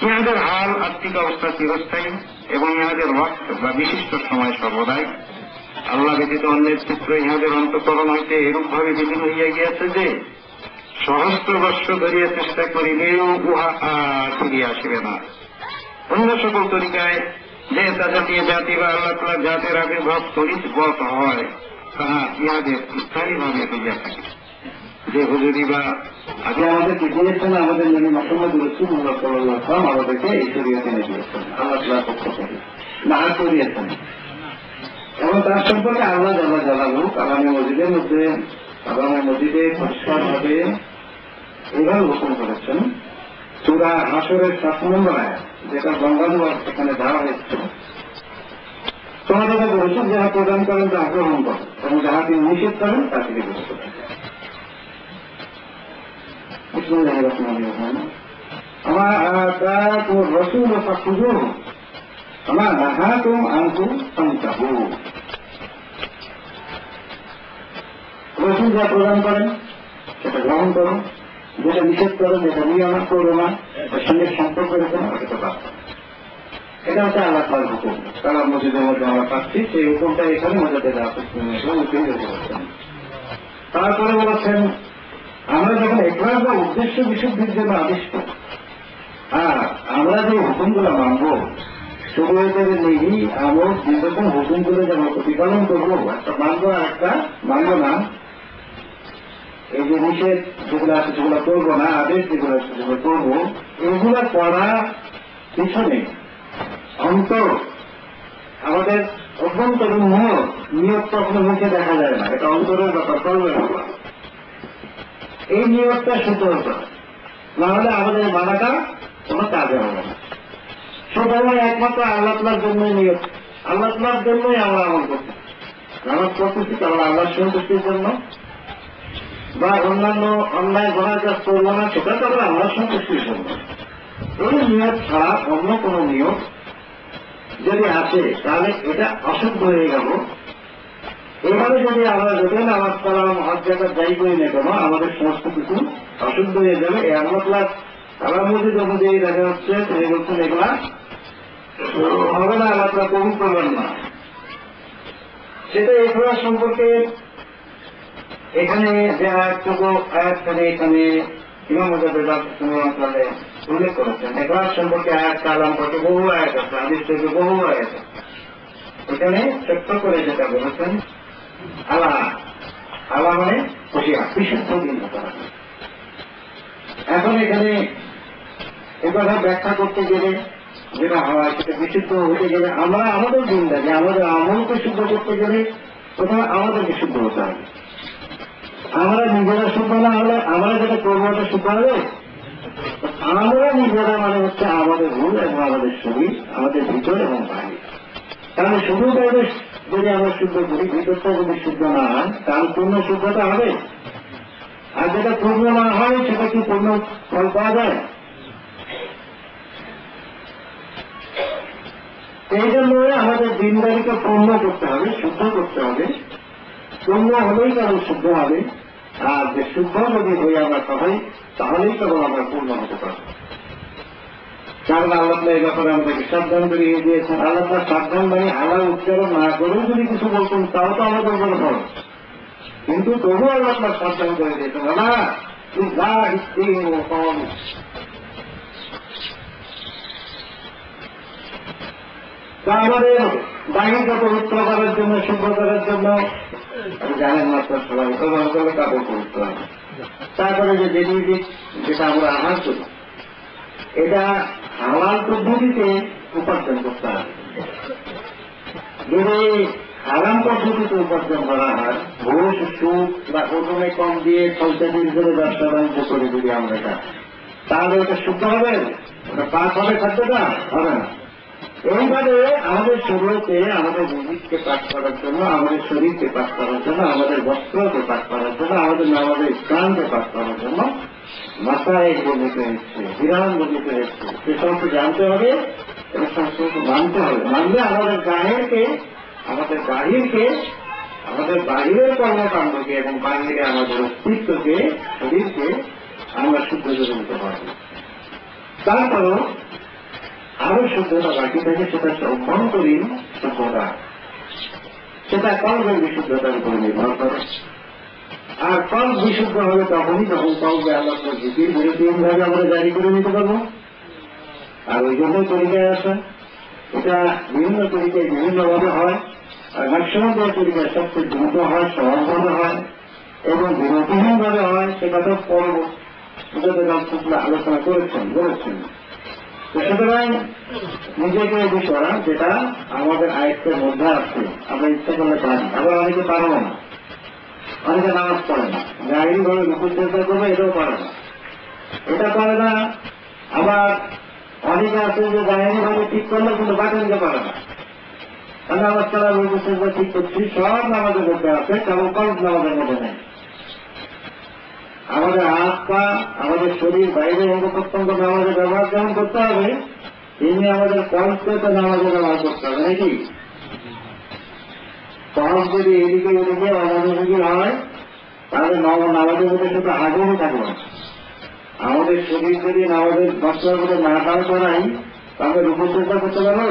ইহাদের হাল আর্থিক অবস্থা চিরস্থায়ী এবং ইহাদের ওয়াক্ত বা বিশিষ্ট সময় সর্বদাই। আল্লাহ ব্যতীত অন্যের চিত্র ইহাদের অন্তঃকরণ হইতে এরূপভাবে বিলীন হইয়া গিয়াছে যে সহস্র বর্ষ ধরিয়া চেষ্টা করিলেও উহা আর ফিরিয়া আসিবে না। অন্য সকল তরিকায় যে জাতীয় জাতি বা আল্লাহ তাআলা জাতের আবির্ভাব তরিতবৎ হয় তাহা ইহাদের স্থায়ীভাবে হইয়া থাকে। যে হুজুরি বা আগে আমাদেরকে দিয়েছেন, আমাদের নবী মুহাম্মদ রাসূলুল্লাহ সাল্লাল্লাহু আলাইহি ওয়াসাল্লাম আমাদেরকে এই শরীয়তে এনে দিয়েছেন, আল্লাহ তাআলার পক্ষ থেকে না করিয়েছেন। এবং তার সম্পর্কে আল্লাহ জাল্লা জালালু কালামে মসজিদে পরিষ্কারভাবে এইভাবে ঘোষণা করেছেন। সূরা হাশরের 7 নম্বর আয়াত, যেটা গঙ্গানুবাদ এখানে দেওয়া হয়েছে, তোমাদের বলেছেন যাহা প্রদান করেন তা গ্রহণ করেন এবং যাহা তিনি নিষেধ করেন তা থেকে বিরত থাকেন। আমার রসুল আমার নাহাতুম আনকুম ফান্তাহু। রসুল যা প্রদান করেন সেটা গ্রহণ করো, যেটা নিষেধ করো, যেটা নিয়ম করো না, তার সঙ্গে সম্পর্ক রেখো না, এটা বাদ। এটা হচ্ছে আল্লাহ তাআলার হুকুম। তারা মসজিদের মধ্যে আমরা পাচ্ছি, সেই হুকুমটা এখানে মজাতে দেওয়া হচ্ছে। তারপরে বলেছেন আমরা যখন একবার বা উদ্দেশ্য বিশুদ্ধির জন্য আদিষ্ট, আর আমরা যে হুকুমগুলো মানব শরীয়তের নেই, আমরা যেরকম হুকুমগুলো যেমন প্রতিপালন করবো, একটা মানবো আর একটা মানবো না। এই যে নিষেধ যেগুলো আছে সেগুলো করবো না, আদেশ যেগুলো আছে সেগুলো করবো, এগুলো করা পিছনে অন্তর আমাদের অভ্যন্তরীণ নিয়ত কখনো মুখে দেখা যায় না, এটা অন্তরের ব্যাপার, করবে না। এই নিয়তটা শুদ্ধ হতো, না হলে আমাদের মানাটা কোনো কাজে হবে না। সবাই একমাত্র আল্লাহ তাআলার জন্যই নিয়ত, আল্লাহ তাআলার জন্যই আমরা আমল করছি। নামাজ পড়তেছি আমরা আল্লাহর সন্তুষ্টির জন্য, বা অন্যান্য অন্যায় গুনাহ কাজ করবো না সেটা তো আমরা আল্লাহর সন্তুষ্টির জন্য। এই নিয়ত ছাড়া অন্য কোন নিয়ত যদি আসে তাহলে এটা অশুদ্ধ হয়ে গেল। এবারে যদি আমরা যদি নামাজ কালাম হজ জাকাত যাই করি না কেন, আমাদের সমস্ত কিছু অশুদ্ধ হয়ে যাবে। এই আল্লাহ তাআলা মসজিদ অনুযায়ী দেখা হচ্ছে তিনি বলছেন এগুলা হবে না, আল্লাহ তাআলা কবুল করবেন না। সেটা এগুলা সম্পর্কে এখানে যে আয়াতটুকু আয়াত করে এখানে ইমাম মুজাদ্দিদ রাহিমাহুল্লাহ উল্লেখ করেছেন, এগুলার সম্পর্কে আয়াত কালাম করতে বহু আয়াত আছে, হাদিস থেকে বহু আয়াত আছে। এখানে ছোট্ট করে যেটা বলেছেন আল্লাহ, আল্লাহ মানে হুঁশিয়ার, বিশুদ্ধ দিন করা। এখন এখানে এ কথা ব্যাখ্যা করতে গেলে যেটা হয় সেটা বিশুদ্ধ হতে গেলে আমরা আমাদের জিন্দাগি, আমাদের আমলকে শুদ্ধ করতে গেলে প্রথমে আমাদেরকে শুদ্ধ হতে হবে। আমরা নিজেরা শুদ্ধ না হলে আমরা যেটা করবো ওটা শুদ্ধ হবে। আমরা নিজেরা মানে হচ্ছে আমাদের রূপ এবং আমাদের শরীর, আমাদের ভিতর এবং বাইরে। তাহলে শুধু বাইরে যদি আমরা শুদ্ধ করি, ভিতরটা যদি শুদ্ধ না হয় তাহলে পূর্ণ শুদ্ধতা হবে। আর যেটা পূর্ণ না হয় সেটা কি পূর্ণ ফল পাওয়া যায়? এই জন্য আমাদের দিনদারিকে পূর্ণ করতে হবে, শুদ্ধ করতে হবে। পূর্ণ হলেই কেবল শুদ্ধ হবে, আর যে শুদ্ধ যদি হই আমরা সবাই, তাহলেই কেবল আমরা পূর্ণ হতে পারব। কারণ আল্লাহ এই ব্যাপারে আমাদেরকে সাবধান করিয়ে দিয়েছেন। আল্লাহ সাবধান মানে আল্লাহ উচ্চারণ না করেও যদি কিছু বলতেন তাও তো আমাদের বড় ফল, কিন্তু তবুও আল্লাহ সাবধান করে দিয়েছেন না তুই যা ইচ্ছে কম। তা আমাদের বাহিরকে পবিত্র করার জন্য, শুদ্ধ করার জন্য জানেন মাত্র সবাই ব্যবহার করলে কাপড় পবিত্র হবে। তারপরে যে জিনিস যেটা আমরা আহার করি এটা হালাল পদ্ধতিতে উপার্জন করতে হবে। যদি হারাম পদ্ধতিতে উপার্জন করা হয়, ঘুষ সুদ বা ওজনে কম দিয়ে চলতে দিন ধরে ব্যবসা বাণিজ্য করে যদি আমরা এটা, তাহলে ওটা শুদ্ধ হবে, ওটা পাক হবে, খাদ্যটা হবে না। এইভাবে আমাদের শরীরকে, আমাদের রিজিককে পাক করার জন্য, আমাদের শরীরকে পাক করার জন্য, আমাদের বস্ত্রকে পাক করার জন্য, আমাদের নামাজের স্থানকে পাক করার জন্য মাথায় বর্ণিত হচ্ছে, বিধান বর্ণিত হচ্ছে। সে সমস্ত জানতে হবে এবং সমস্ত মানতে হবে। মানলে আমাদের গায়েরকে, আমাদের বাহিরকে, আমাদের বাহিরের কর্মকাণ্ডকে এবং বাহিরে আমাদের অস্তিত্বকে, শরীরকে আমরা শুদ্ধ করে নিতে পারব। তারপরও আরো শুদ্ধতা বাকি থাকে, সেটা হচ্ছে অভ্যন্তরীণ শুদ্ধতা, সেটা কল্পের বিশুদ্ধতার উপরে নির্ভর করে। আর কল্প বিশুদ্ধ হবে তখনই যখন কল্পে আল্লাহ জিকির বিরতিহীনভাবে আমরা জারি করে নিতে পারবো। আর ওই জন্যই তরিকায় আসা, এটা বিভিন্ন তরিকায় বিভিন্নভাবে হয়। আর ম্যাক্সিমাম তরিকায় সবচেয়ে দ্রুত হয়, সহজভাবে হয় এবং বিরতিহীনভাবে হয়। সেটা তো পর্ব আলোচনা বলেছেন। তো সুতরাং নিজেকে এ বিষয় যেটা আমাদের আয়ত্তের মধ্যে আছে, আমরা ইচ্ছা করলে পারি, আবার অনেকে পারবো না, অনেকে নামাজ পড়ে না, গাড়ি ভাবে রুকুর চেষ্টা করবে, এটাও পারে না, এটা পারে না। আবার অনেকে আছে যে গাড়ি ভাবে ঠিক করলে কিন্তু বাঁচা নিতে পারে না, নামাজ পড়া রুকুর চেষ্টা ঠিক করছি, সব নামাজের মধ্যে আছে, কেবল কল্প নামাজের মধ্যে নেই। আমাদের হাত পা, আমাদের শরীর, বাইরে অঙ্গ প্রত্যঙ্গ নামাজের ব্যবহার যেমন করতে হবে, তেমনি আমাদের কল্পকে তো নামাজের ব্যবহার করতে হবে, নাকি? কল্প যদি এদিকে ওদিকে অমনোযোগী হয়, তাহলে নামাজের মধ্যে শুধু হাজরই থাকবে না। আমাদের শরীর যদি নামাজের বস্ত্রের মধ্যে না দাঁড় করাই, তাহলে রূপচর্চা করতে পারবো।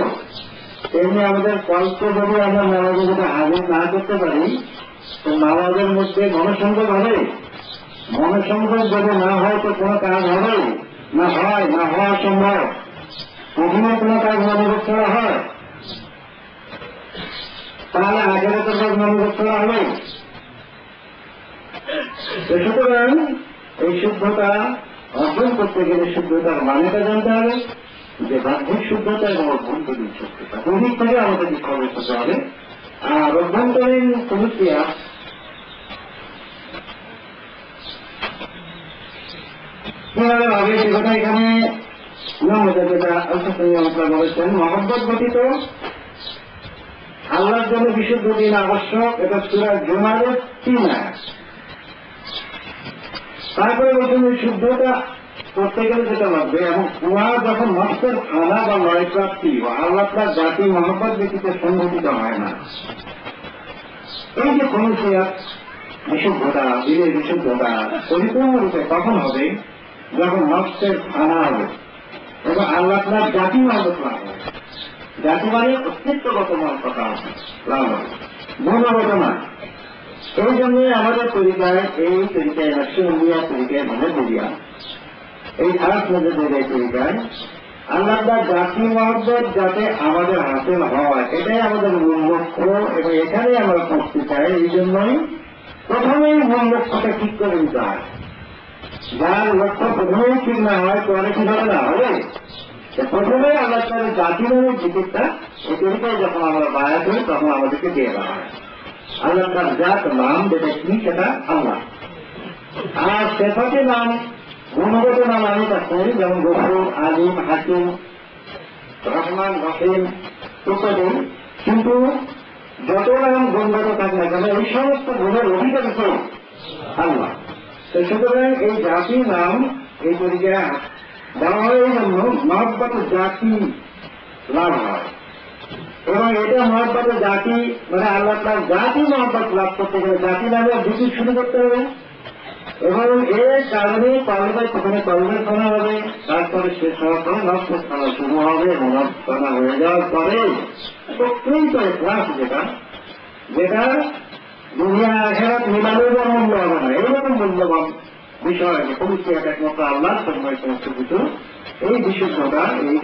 তেমনি আমাদের কল্প যদি আমরা নামাজের মধ্যে হাজির না করতে পারি, তো নামাজের মধ্যে মনসংযোগ হবে। মনসংযোগ যদি না হয় তো কোনো কাজ হবে না, হয় না, হওয়া সম্ভব। প্রথমে কোনো কাজ মনোযোগ ছাড়া হয়, তাহলে আগের তো কাজ মনোযোগ ছাড়া হবে। সুতরাং এই শুদ্ধতা অর্জন করতে গেলে শুদ্ধতার মানেটা জানতে হবে, যে বাহ্যিক শুদ্ধতা এবং অভ্যন্তরীণ শুদ্ধতা দুদিক থেকে আমাদের খবর করতে হবে। আর অভ্যন্তরীণ প্রতিক্রিয়া কিভাবে হবে সে কথা এখানে বলেছেন। মহব্বত গঠিত আল্লাহর জন্য বিশুদ্ধ দিন আবশ্যক, এটা সূরা জুমারের 3 আয়াত। তারপরে বলছেন এই শুদ্ধতা করতে গেলে যেটা লাগবে, এবং কুয়া যখন নষ্টের খানা বা লয় প্রাপ্তি বা আল্লাহ তার জাতি মহব্বত ব্যতীত সংগঠিত হয় না। এই যে খনুসিয়াত বিশুদ্ধতা, দিনের বিশুদ্ধতা পরিপূর্ণরূপে কখন হবে, যখন নষ্টের খানা হবে এবং আল্লাহ তার জাতি মহব্বত লাভ হবে। জাতি মানে অস্তিত্বগত কথা লাভ হবে, গুণগত না। এই জন্যই আমাদের তরিকায়, এই তরিকায় নকশবন্দিয়া তরিকায় মহাবুদিয়া, এই খারাপ মধ্যে তরিকায় আল্লাহ জাতি মহব্বত যাতে আমাদের হাসিল হয়, এটাই আমাদের মূল লক্ষ্য এবং এখানেই আমরা পৌঁছতে চাই। এই জন্যই প্রথমেই মূল লক্ষ্যটা ঠিক করে নিতে হয়। যার লক্ষ্য প্রথমেই ঠিক না হয়, পরে কি হবে না হবে। প্রথমে আল্লাহ তাদের জাতি নামের জিকিরটা এই তরিকায় যখন আমরা বায়া করি, তখন আমাদেরকে দিয়ে দেওয়া হয়। আল্লাহ তার জাত নাম যেটা কি, সেটা আল্লাহ। আর সেফাতে নাম, গুণগত নাম আমি থাকতে, যেমন গফুর, আলিম, হাকিম, রহমান, রহিম ইত্যাদি। কিন্তু যত নাম গুণগত থাকে না কেন, এই সমস্ত গুণের অধিকারী কে? আল্লাহ। তো সুতরাং এই জাতি নাম এই তরিকায় দেওয়া হয় এই জন্য মহব্বত জাতি লাভ হয়। এবং এটা মহব্বত জাতি মানে আল্লাহ তার জাতি মহব্বত লাভ করতে গেলে জাতি নামে জিকির শুরু করতে হবে। এবং এর কারণে পালবাই প্রথমে কলমের খানা হবে, তারপরে শেষ হওয়ার পরে নষ্টের খানা শুরু হবে এবং নষ্ট খানা হয়ে যাওয়ার পরে অত্যন্ত ক্লাস যেটা দুনিয়া আখেরাত মিলানোর মূল্য হবে না, এইরকম মূল্যবান বিষয়। পবিত্র একমাত্র আল্লাহ সমস্ত কিছু এই বিশুদ্ধতা, এই